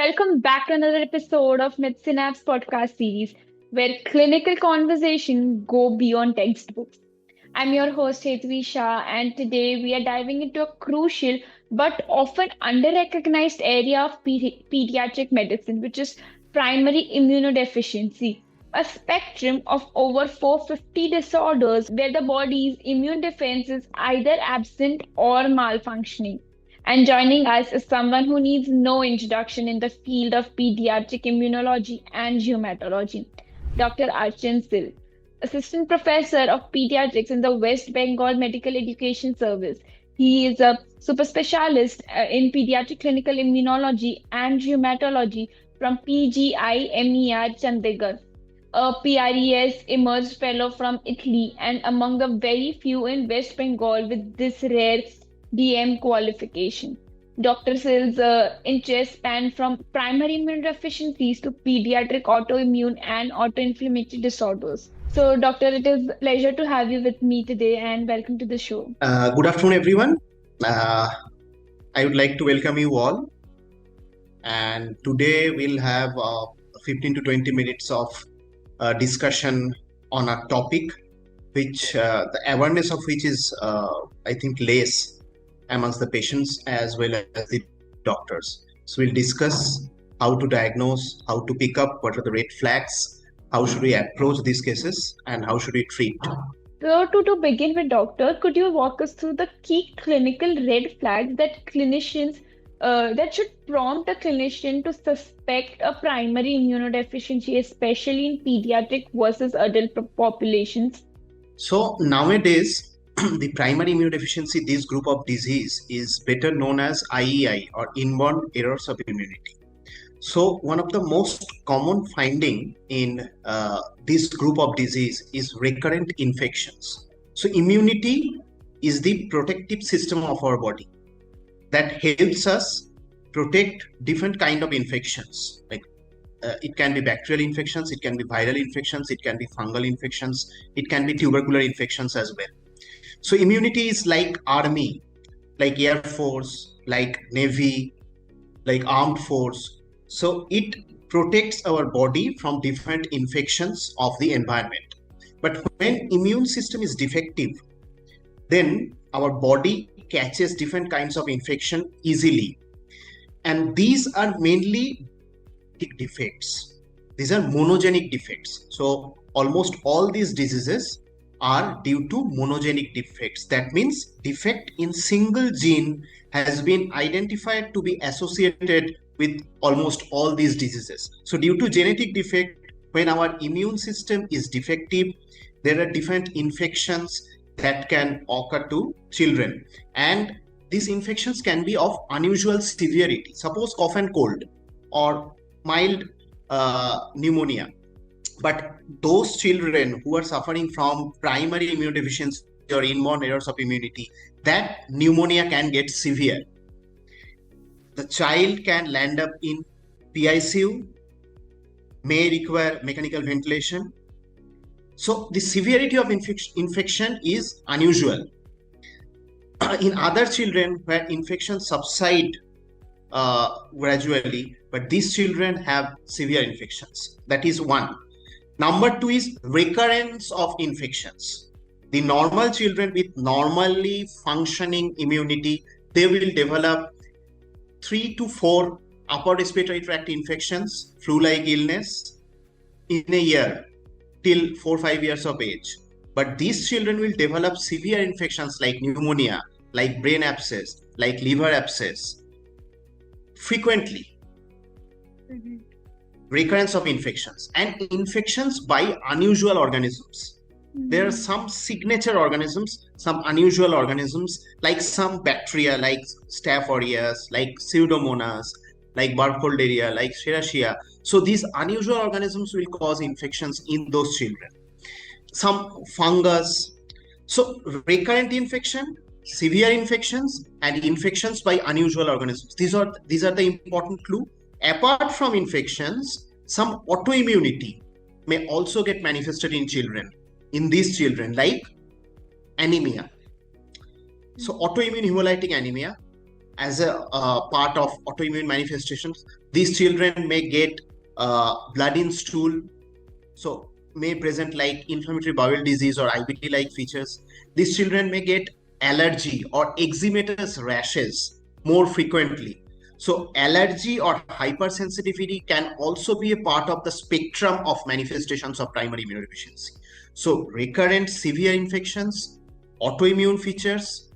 Welcome back to another episode of MedSynapse podcast series, where clinical conversation go beyond textbooks. I'm your host Hetvi Shah, and today we are diving into a crucial but often under-recognized area of pediatric medicine, which is primary immunodeficiency, a spectrum of over 450 disorders where the body's immune defense is either absent or malfunctioning. And joining us is someone who needs no introduction in the field of pediatric immunology and rheumatology, Dr. Archan Sil, Assistant Professor of Pediatrics in the West Bengal Medical Education Service. He is a super specialist in pediatric clinical immunology and rheumatology from PGIMER Chandigarh, a PRES emerged fellow from Italy, and among the very few in West Bengal with this rare DM qualification. Dr. Sil's interests span from primary immunodeficiencies to pediatric autoimmune and autoinflammatory disorders. So, Doctor, it is a pleasure to have you with me today and welcome to the show. Good afternoon, everyone. I would like to welcome you all. And today we'll have 15 to 20 minutes of discussion on a topic which the awareness of which is, I think, less amongst the patients as well as the doctors. So we'll discuss how to diagnose, how to pick up, what are the red flags, how should we approach these cases, and how should we treat. So, to begin with, Doctor, could you walk us through the key clinical red flags that clinicians that should prompt a clinician to suspect a primary immunodeficiency, especially in pediatric versus adult populations? So nowadays, the primary immunodeficiency, this group of disease is better known as IEI or inborn errors of immunity. So one of the most common finding in this group of disease is recurrent infections. So immunity is the protective system of our body that helps us protect different kind of infections. Like it can be bacterial infections, it can be viral infections, it can be fungal infections, it can be tubercular infections as well. So immunity is like army, like Air Force, like Navy, like armed force. So it protects our body from different infections of the environment. But when immune system is defective, then our body catches different kinds of infection easily. And these are mainly defects. These are monogenic defects. So almost all these diseases are due to monogenic defects. That means defect in single gene has been identified to be associated with almost all these diseases. So due to genetic defect, when our immune system is defective, there are different infections that can occur to children. And these infections can be of unusual severity. Suppose cough and cold or mild pneumonia. But those children who are suffering from primary immunodeficiency or inborn errors of immunity, that pneumonia can get severe. The child can land up in PICU, may require mechanical ventilation. So the severity of infection is unusual. In other children where infections subside gradually, but these children have severe infections. That is one. Number two is recurrence of infections. The normal children with normally functioning immunity, they will develop 3 to 4 upper respiratory tract infections, flu-like illness in a year till 4-5 years of age. But these children will develop severe infections like pneumonia, like brain abscess, like liver abscess frequently. Recurrence of infections and infections by unusual organisms. There are some signature organisms, some unusual organisms, like some bacteria like Staph aureus, like Pseudomonas, like Burkholderia, like Serratia. So these unusual organisms will cause infections in those children. Some fungus. So recurrent infection, severe infections, and infections by unusual organisms. These are the important clue. Apart from infections, some autoimmunity may also get manifested in children. In these children, like anemia. So autoimmune hemolytic anemia as a part of autoimmune manifestations, These children may get blood in stool, so may present like inflammatory bowel disease or IBD-like features. These children may get allergy or eczematous rashes more frequently. So allergy or hypersensitivity can also be a part of the spectrum of manifestations of primary immunodeficiency. So recurrent severe infections, autoimmune features,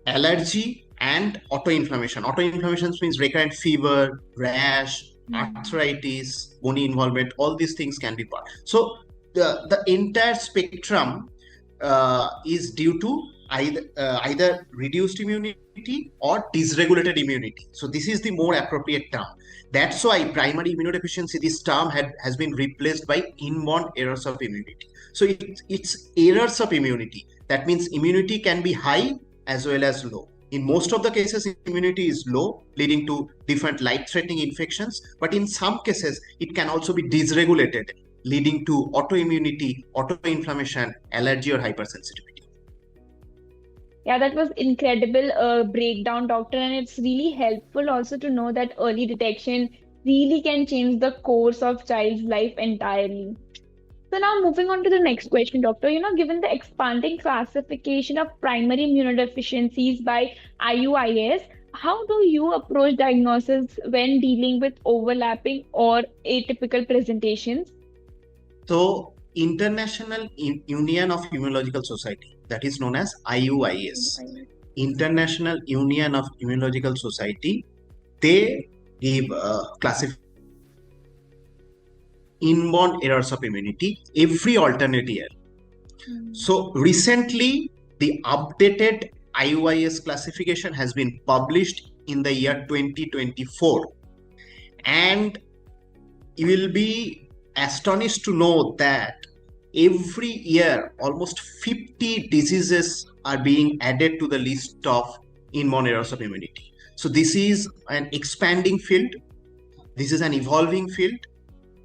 allergy, and autoinflammation. Autoinflammation means recurrent fever, rash, arthritis, bony involvement, all these things can be part. So the entire spectrum is due to either reduced immunity or dysregulated immunity. So this is the more appropriate term. That's why primary immunodeficiency, this term has been replaced by inborn errors of immunity. So it's errors of immunity. That means immunity can be high as well as low. In most of the cases, immunity is low, leading to different life-threatening infections. But in some cases, it can also be dysregulated, leading to autoimmunity, autoinflammation, allergy, or hypersensitivity. Yeah, that was incredible breakdown, doctor, and it's really helpful also to know that early detection really can change the course of child's life entirely. So now moving on to the next question, doctor, given the expanding classification of primary immunodeficiencies by IUIS, how do you approach diagnosis when dealing with overlapping or atypical presentations? So International Union of Immunological Society, that is known as IUIS, International Union of Immunological Society, they give classification inborn errors of immunity every alternate year. So recently, the updated IUIS classification has been published in the year 2024, and you will be astonished to know that every year almost 50 diseases are being added to the list of inborn errors of immunity. So this is an expanding field, this is an evolving field,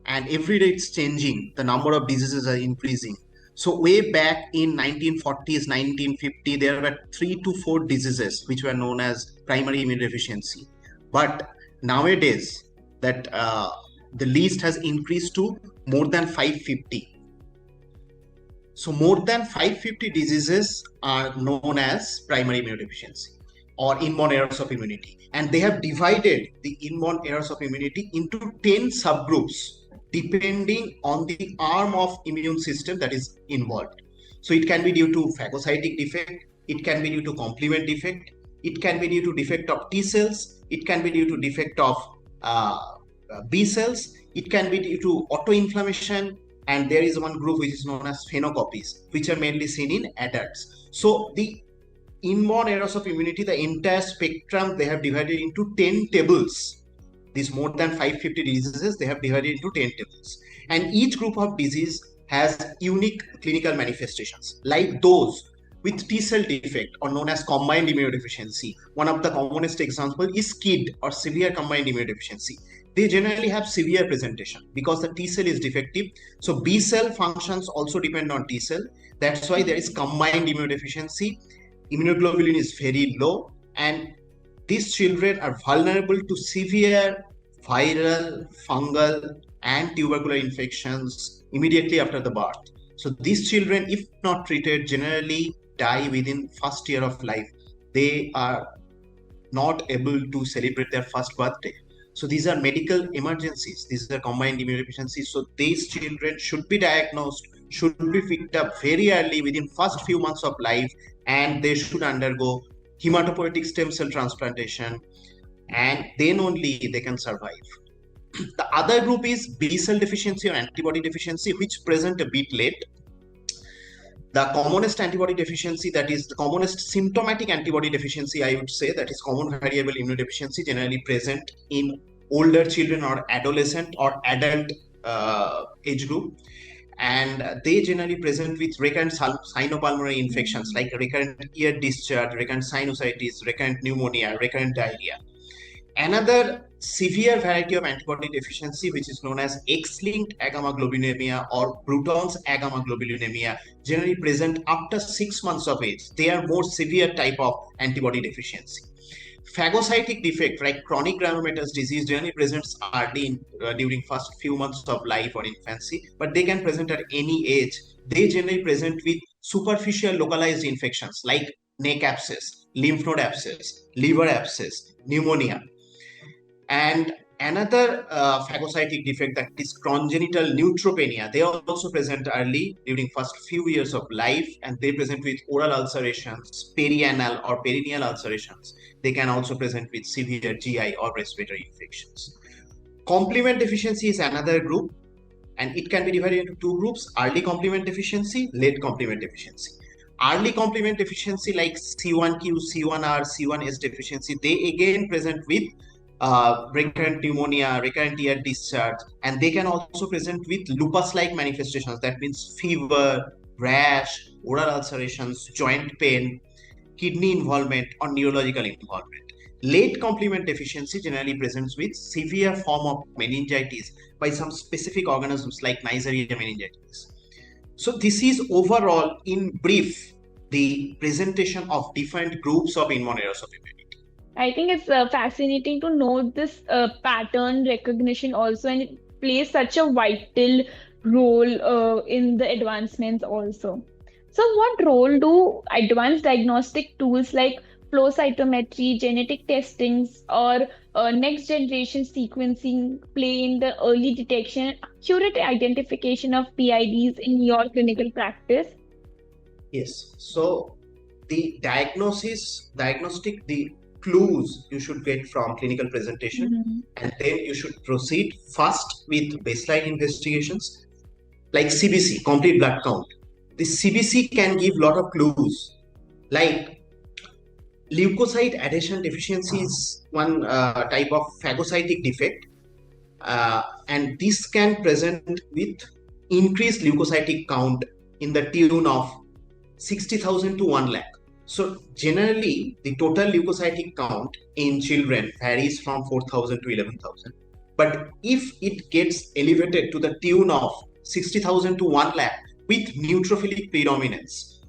and every day it's changing. The number of diseases are increasing. So way back in 1940s, 1950, there were 3 to 4 diseases which were known as primary immunodeficiency. But nowadays, that the list has increased to more than 550. So more than 550 diseases are known as primary immunodeficiency or inborn errors of immunity. And they have divided the inborn errors of immunity into 10 subgroups depending on the arm of immune system that is involved. So it can be due to phagocytic defect, it can be due to complement defect, it can be due to defect of T cells, it can be due to defect of B cells, it can be due to autoinflammation, and there is one group which is known as phenocopies, which are mainly seen in adults. So the inborn errors of immunity, the entire spectrum, they have divided into 10 tables. These more than 550 diseases, they have divided into 10 tables. And each group of disease has unique clinical manifestations, like those with T cell defect or known as combined immunodeficiency. One of the commonest examples is CVID or severe combined immunodeficiency. They generally have severe presentation because the T cell is defective. So B cell functions also depend on T cell. That's why there is combined immunodeficiency. Immunoglobulin is very low, and these children are vulnerable to severe viral, fungal, and tubercular infections immediately after the birth. So these children, if not treated, generally die within first year of life. They are not able to celebrate their first birthday. So these are medical emergencies. These are combined immunodeficiencies. So these children should be diagnosed, should be picked up very early within first few months of life, and they should undergo hematopoietic stem cell transplantation, and then only they can survive. The other group is B cell deficiency or antibody deficiency, which present a bit late. The commonest antibody deficiency, that is the commonest symptomatic antibody deficiency, I would say, that is common variable immunodeficiency, generally present in older children or adolescent or adult age group. And they generally present with recurrent sinopulmonary infections like recurrent ear discharge, recurrent sinusitis, recurrent pneumonia, recurrent diarrhea. Another severe variety of antibody deficiency, which is known as X-linked agammaglobulinemia or Bruton's agammaglobulinemia, generally present after 6 months of age. They are more severe type of antibody deficiency. Phagocytic defect, like chronic granulomatous disease, generally presents early during first few months of life or infancy, but they can present at any age. They generally present with superficial localized infections like neck abscess, lymph node abscess, liver abscess, pneumonia. And another phagocytic defect, that is congenital neutropenia, they are also present early during first few years of life, and they present with oral ulcerations, perianal or perineal ulcerations. They can also present with severe GI or respiratory infections. Complement deficiency is another group, and it can be divided into two groups: early complement deficiency, late complement deficiency. Early complement deficiency like C1q, C1r, C1s deficiency, they again present with recurrent pneumonia, recurrent ear discharge, and they can also present with lupus-like manifestations. That means fever, rash, oral ulcerations, joint pain, kidney involvement, or neurological involvement. Late complement deficiency generally presents with severe form of meningitis by some specific organisms like Neisseria meningitis. So this is overall, in brief, the presentation of different groups of inborn errors of immunity. I think it's fascinating to note this pattern recognition also, and it plays such a vital role in the advancements also. So, what role do advanced diagnostic tools like flow cytometry, genetic testings, or next generation sequencing play in the early detection and accurate identification of PIDs in your clinical practice? Yes. So the diagnostic, the clues you should get from clinical presentation, Mhm. and then you should proceed first with baseline investigations like CBC, complete blood count. The CBC can give lot of clues, like leukocyte adhesion deficiency is one type of phagocytic defect, and this can present with increased leukocytic count in the tune of 60,000 to 1 lakh. So generally, the total leukocytic count in children varies from 4,000 to 11,000. But if it gets elevated to the tune of 60,000 to 1 lakh with neutrophilic predominance,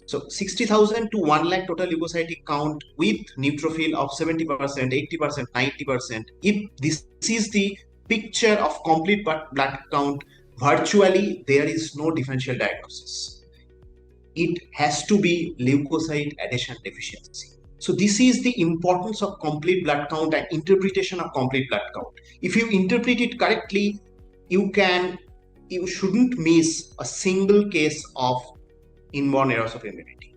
so 60,000 to 1 lakh total leukocytic count with neutrophil of 70%, 80%, 90%, if this is the picture of complete blood count, virtually there is no differential diagnosis. It has to be leukocyte adhesion deficiency. So this is the importance of complete blood count and interpretation of complete blood count. If you interpret it correctly, you shouldn't miss a single case of inborn errors of immunity.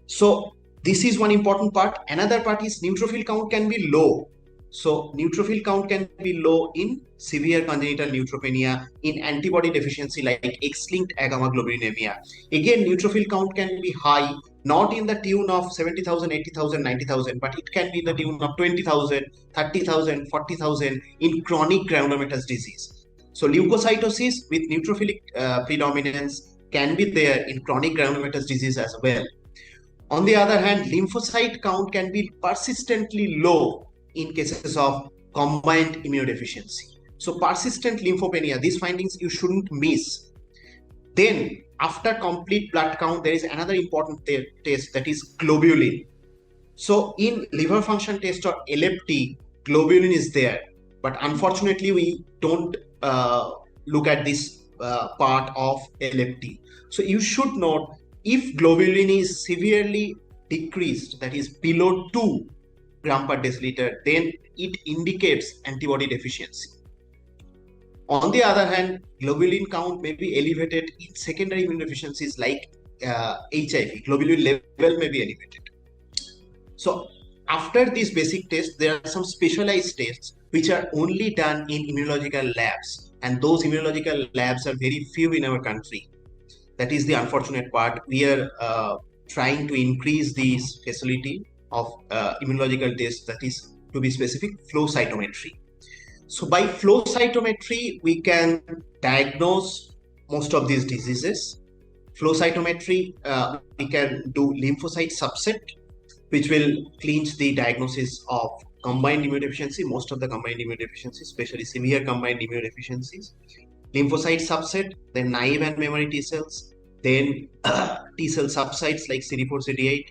So this is one important part. Another part is neutrophil count can be low. So neutrophil count can be low in severe congenital neutropenia, in antibody deficiency like X-linked agammaglobulinemia. Again, neutrophil count can be high, not in the tune of 70,000, 80,000, 90,000, but it can be in the tune of 20,000, 30,000, 40,000 in chronic granulomatous disease. So leukocytosis with neutrophilic predominance can be there in chronic granulomatous disease as well. On the other hand, lymphocyte count can be persistently low in cases of combined immunodeficiency. So persistent lymphopenia, these findings you shouldn't miss. Then after complete blood count, there is another important test, that is globulin. So in liver function test or LFT, globulin is there, but unfortunately we don't look at this part of LFT. So you should note, if globulin is severely decreased, that is below 2 gram per deciliter, then it indicates antibody deficiency. On the other hand, globulin count may be elevated in secondary immunodeficiencies like HIV. Globulin level may be elevated. So after these basic tests, there are some specialized tests which are only done in immunological labs, and those immunological labs are very few in our country. That is the unfortunate part. We are trying to increase this facility of immunological tests, that is, to be specific, flow cytometry. So by flow cytometry, we can diagnose most of these diseases. Flow cytometry, we can do lymphocyte subset, which will clinch the diagnosis of combined immunodeficiency, most of the combined immunodeficiencies, especially severe combined immunodeficiencies, lymphocyte subset, then naive and memory T cells, then T cell subsets like CD4, CD8.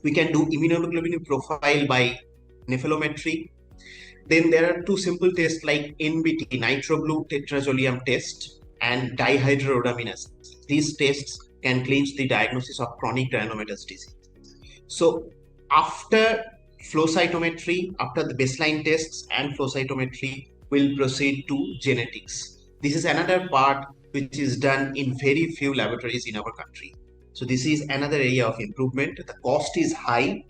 We can do immunoglobulin profile by nephelometry. Then there are two simple tests like NBT, nitroblue tetrazolium test, and dihydrorhodamine. These tests can clinch the diagnosis of chronic granulomatous disease. So after flow cytometry, after the baseline tests and flow cytometry, we'll proceed to genetics. This is another part which is done in very few laboratories in our country. So this is another area of improvement. The cost is high.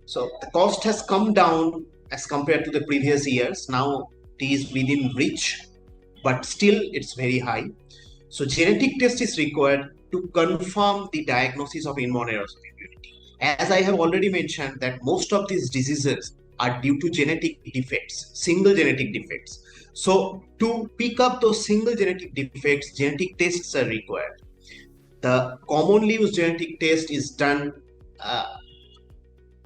So the cost has come down as compared to the previous years. Now it is within reach, but still it's very high. So genetic test is required to confirm the diagnosis of inborn errors of immunity. As I have already mentioned that most of these diseases are due to genetic defects, single genetic defects. So to pick up those single genetic defects, genetic tests are required. The commonly used genetic test is done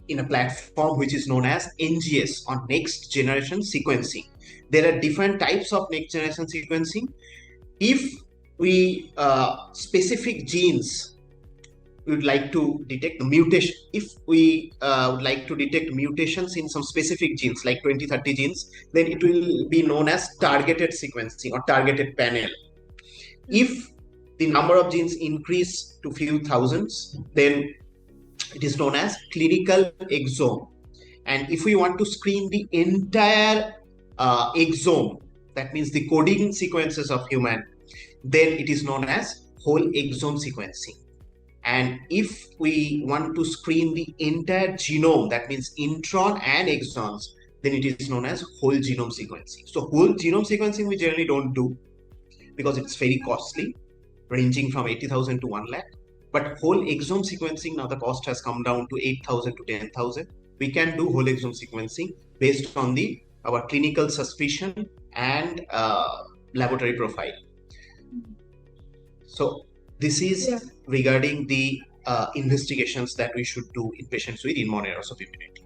in a platform which is known as NGS, or next generation sequencing. There are different types of next generation sequencing. If we specific genes we would like to detect the mutation, if we would like to detect mutations in some specific genes like 20-30 genes, then it will be known as targeted sequencing or targeted panel. If the number of genes increase to few thousands, then it is known as clinical exome. And if we want to screen the entire exome, that means the coding sequences of human, then it is known as whole exome sequencing. And if we want to screen the entire genome, that means intron and exons, then it is known as whole genome sequencing. So whole genome sequencing we generally don't do because it's very costly, ranging from 80,000 to 1 lakh. But whole exome sequencing, now the cost has come down to 8,000 to 10,000. We can do whole exome sequencing based on our clinical suspicion and laboratory profile. So this is regarding the investigations that we should do in patients with inborn errors of immunity.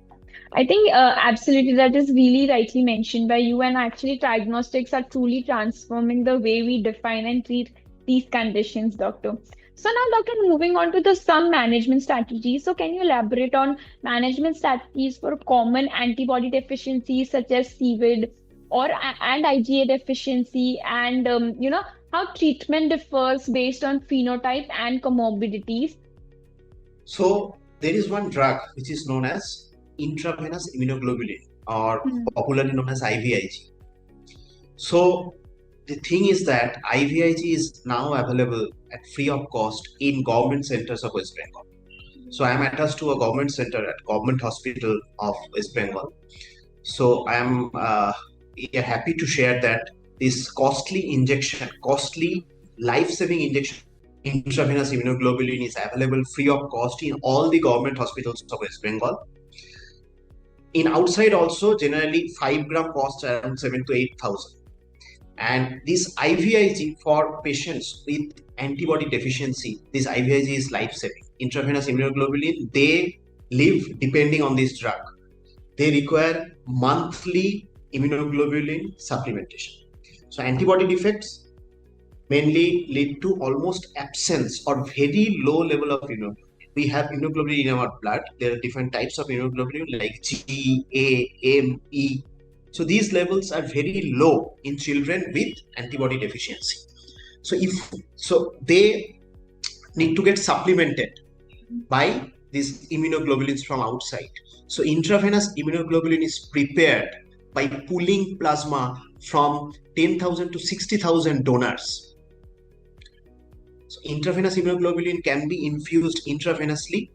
I think absolutely that is really rightly mentioned by you, and actually diagnostics are truly transforming the way we define and treat these conditions, doctor. So now, doctor, moving on to some management strategies. So can you elaborate on management strategies for common antibody deficiencies such as CVID and IgA deficiency, and how treatment differs based on phenotype and comorbidities? So there is one drug which is known as intravenous immunoglobulin, or popularly known as IVIG. So the thing is that IVIG is now available at free of cost in government centers of West Bengal. So I am attached to a government center at Government Hospital of West Bengal. So I am happy to share that this costly life-saving injection, intravenous immunoglobulin, is available free of cost in all the government hospitals of West Bengal. In outside also, generally 5 gram costs around 7,000 to 8,000. And this IVIG for patients with antibody deficiency, this IVIG is life-saving. Intravenous immunoglobulin, they live depending on this drug. They require monthly immunoglobulin supplementation. So antibody defects mainly lead to almost absence or very low level of immunoglobulin. We have immunoglobulin in our blood. There are different types of immunoglobulin like G, A, M, E. So these levels are very low in children with antibody deficiency. So they need to get supplemented by these immunoglobulins from outside. So intravenous immunoglobulin is prepared by pooling plasma from 10,000 to 60,000 donors. So intravenous immunoglobulin can be infused intravenously.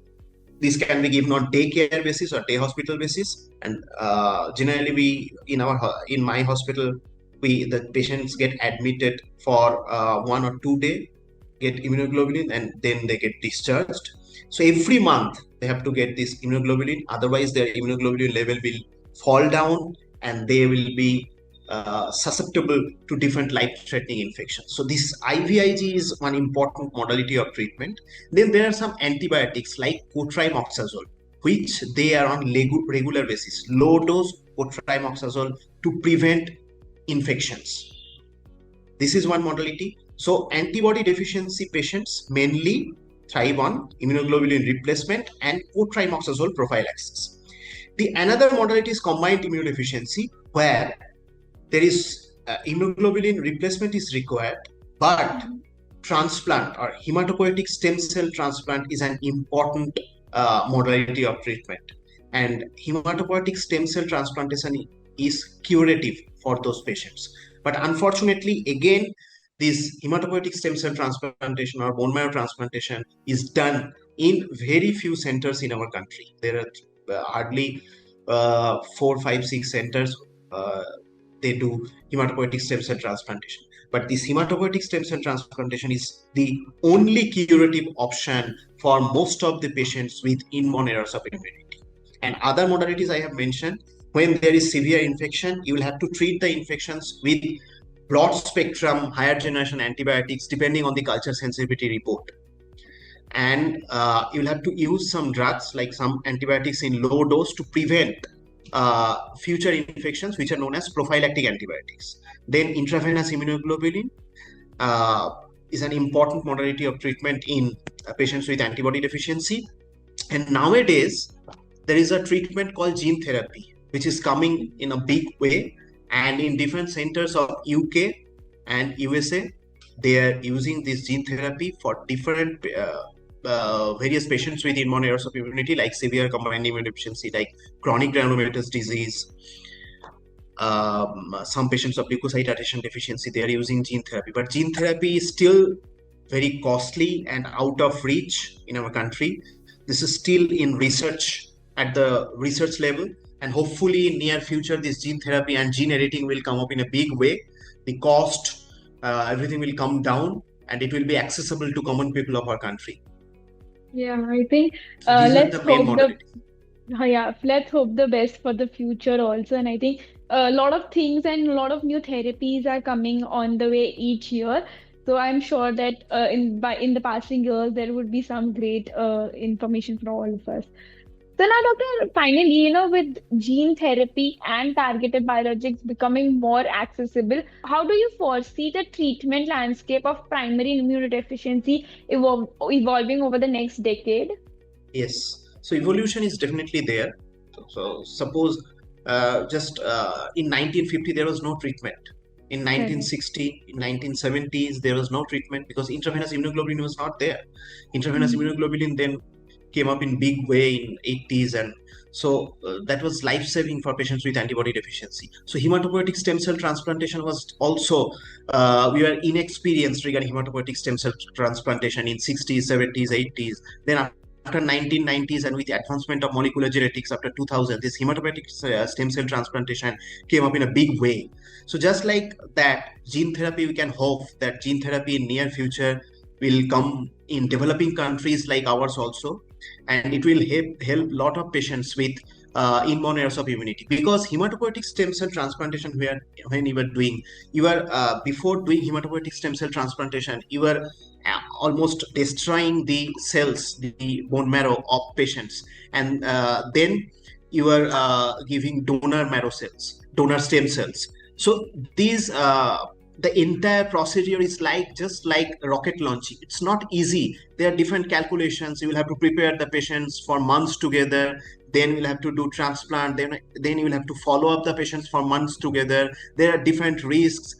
This can be given on day care basis or day hospital basis. And generally, in my hospital, the patients get admitted for 1 or 2 days, get immunoglobulin, and then they get discharged. So every month they have to get this immunoglobulin. Otherwise, their immunoglobulin level will fall down, and they will be susceptible to different life-threatening infections. So this IVIG is one important modality of treatment. Then there are some antibiotics like cotrimoxazole, which they are on regular basis, low dose cotrimoxazole to prevent infections. This is one modality. So antibody deficiency patients mainly thrive on immunoglobulin replacement and cotrimoxazole prophylaxis. The another modality is combined immunodeficiency, where there is immunoglobulin replacement is required, but transplant or hematopoietic stem cell transplant is an important modality of treatment. And hematopoietic stem cell transplantation is curative for those patients. But unfortunately, again, this hematopoietic stem cell transplantation or bone marrow transplantation is done in very few centers in our country. There are hardly 4, 5, 6 centers they do hematopoietic stem cell transplantation. But this hematopoietic stem cell transplantation is the only curative option for most of the patients with inborn errors of immunity. And other modalities I have mentioned, when there is severe infection, you will have to treat the infections with broad spectrum higher generation antibiotics depending on the culture sensitivity report. And you'll have to use some drugs like some antibiotics in low dose to prevent future infections, which are known as prophylactic antibiotics. Then intravenous immunoglobulin is an important modality of treatment in patients with antibody deficiency. And nowadays, there is a treatment called gene therapy, which is coming in a big way. And in different centers of UK and USA, they are using this gene therapy for different various patients with inborn errors of immunity, like severe combined immunodeficiency, like chronic granulomatous disease. Some patients of leukocyte adhesion deficiency, they are using gene therapy. But gene therapy is still very costly and out of reach in our country. This is still in research at the research level. And hopefully in near future, this gene therapy and gene editing will come up in a big way. The cost, everything will come down, and it will be accessible to common people of our country. Yeah, I think So these are let's the main hope the modalities. yeah, let's hope the best for the future also. And I think a lot of things and a lot of new therapies are coming on the way each year. So I'm sure that in the passing years there would be some great information for all of us. So now, Doctor, finally, with gene therapy and targeted biologics becoming more accessible, how do you foresee the treatment landscape of primary immunodeficiency evolving over the next decade? Yes. So evolution is definitely there. So suppose just in 1950 there was no treatment. In Correct. 1960, in 1970s there was no treatment because intravenous immunoglobulin was not there. Intravenous immunoglobulin then came up in big way in 80s, and so that was life-saving for patients with antibody deficiency. So hematopoietic stem cell transplantation was also we were inexperienced regarding hematopoietic stem cell transplantation in 60s, 70s, 80s. Then after 1990s and with the advancement of molecular genetics after 2000, this hematopoietic stem cell transplantation came up in a big way. So just like that, gene therapy, we can hope that gene therapy in near future will come in developing countries like ours also, and it will help lot of patients with inborn errors of immunity. Because hematopoietic stem cell transplantation, when you were doing, before doing hematopoietic stem cell transplantation, you were almost destroying the cells, the bone marrow of patients, and then you were giving donor marrow cells, donor stem cells. So these the entire procedure is just like rocket launching. It's not easy. There are different calculations. You will have to prepare the patients for months together. Then you'll have to do transplant. Then you will have to follow up the patients for months together. There are different risks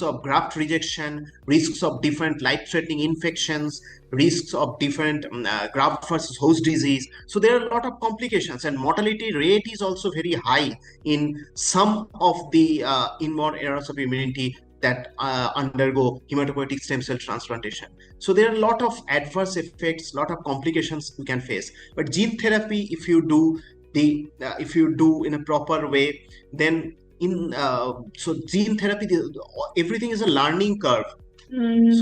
of graft rejection, risks of different life-threatening infections, risks of different graft versus host disease. So there are a lot of complications, and mortality rate is also very high in some of the inborn errors of immunity that undergo hematopoietic stem cell transplantation. So there are a lot of adverse effects, lot of complications we can face. But gene therapy, if you do in a proper way, then so gene therapy, everything is a learning curve.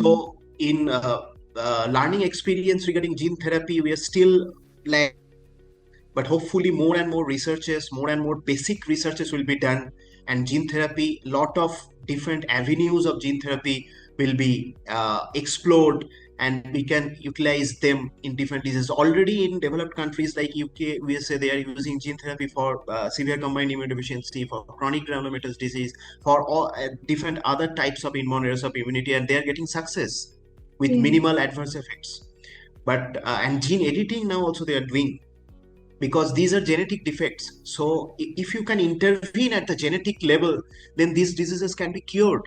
So in learning experience regarding gene therapy, we are still like, but hopefully more and more researches, more and more basic researches will be done, and gene therapy, lot of different avenues of gene therapy will be explored, and we can utilize them in different diseases. Already in developed countries like UK, USA, they are using gene therapy for severe combined immunodeficiency, for chronic granulomatous disease, for all different other types of inborn errors of immunity, and they are getting success with Yeah. minimal adverse effects. But and gene editing now also they are doing, because these are genetic defects. So if you can intervene at the genetic level, then these diseases can be cured,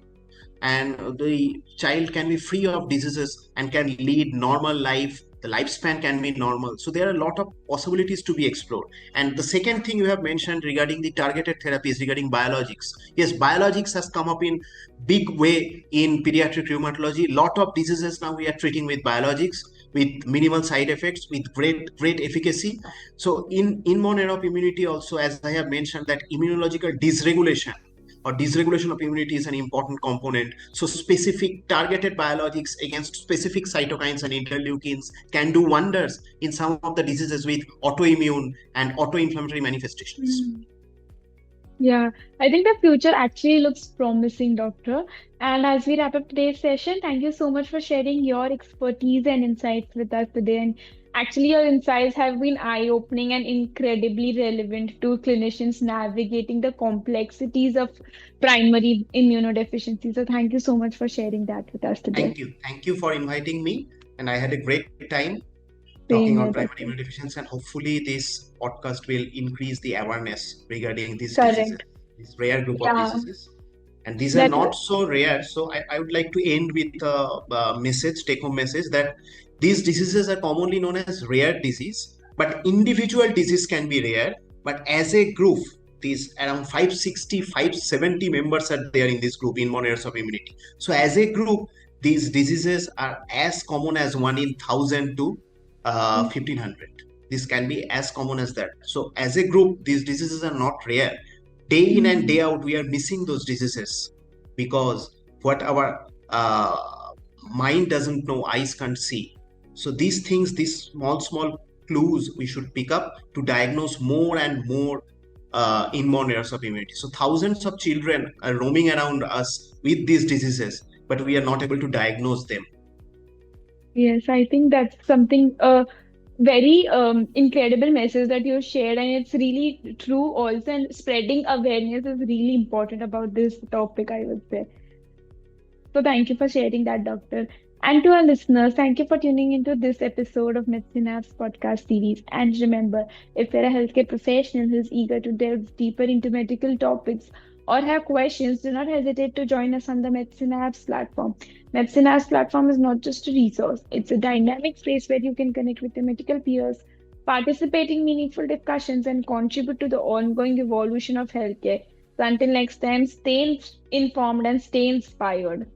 and the child can be free of diseases and can lead normal life. The lifespan can be normal. So there are a lot of possibilities to be explored. And the second thing you have mentioned regarding the targeted therapies, regarding biologics, yes, biologics has come up in big way in pediatric rheumatology. Lot of diseases now we are treating with biologics, with minimal side effects, with great efficacy. So in inborn error of immunity also, as I have mentioned, that immunological dysregulation or dysregulation of immunity is an important component. So specific targeted biologics against specific cytokines and interleukins can do wonders in some of the diseases with autoimmune and autoinflammatory manifestations. Mm. Yeah, I think the future actually looks promising, Doctor. And as we wrap up today's session, thank you so much for sharing your expertise and insights with us today. And actually, your insights have been eye-opening and incredibly relevant to clinicians navigating the complexities of primary immunodeficiency. So, thank you so much for sharing that with us today. Thank you for inviting me, and I had a great time Same talking here, on primary Doctor. immunodeficiency, and hopefully this podcast will increase the awareness regarding these diseases, Correct. this rare group of Yeah, diseases. And these are that's not so rare. So I would like to end with a message, take-home message, that these diseases are commonly known as rare disease, but individual disease can be rare. But as a group, these around 560, 570 members are there in this group, in errors of immunity. So as a group, these diseases are as common as 1 in 1,000 to 1,500. This can be as common as that. So as a group, these diseases are not rare. Day in and day out, we are missing those diseases, because what our mind doesn't know, eyes can't see. So these things, these small clues we should pick up to diagnose more and more inborn errors of immunity. So thousands of children are roaming around us with these diseases, but we are not able to diagnose them. Yes, I think that's something very incredible message that you shared, and it's really true also. And spreading awareness is really important about this topic, I would say. So thank you for sharing that, Doctor. And to our listeners, thank you for tuning into this episode of MedSynapse podcast series. And remember, if you're a healthcare professional who's eager to delve deeper into medical topics or have questions, do not hesitate to join us on the MedSynapse platform. MedSynapse platform is not just a resource, it's a dynamic space where you can connect with your medical peers, participate in meaningful discussions, and contribute to the ongoing evolution of healthcare. So until next time, stay informed and stay inspired.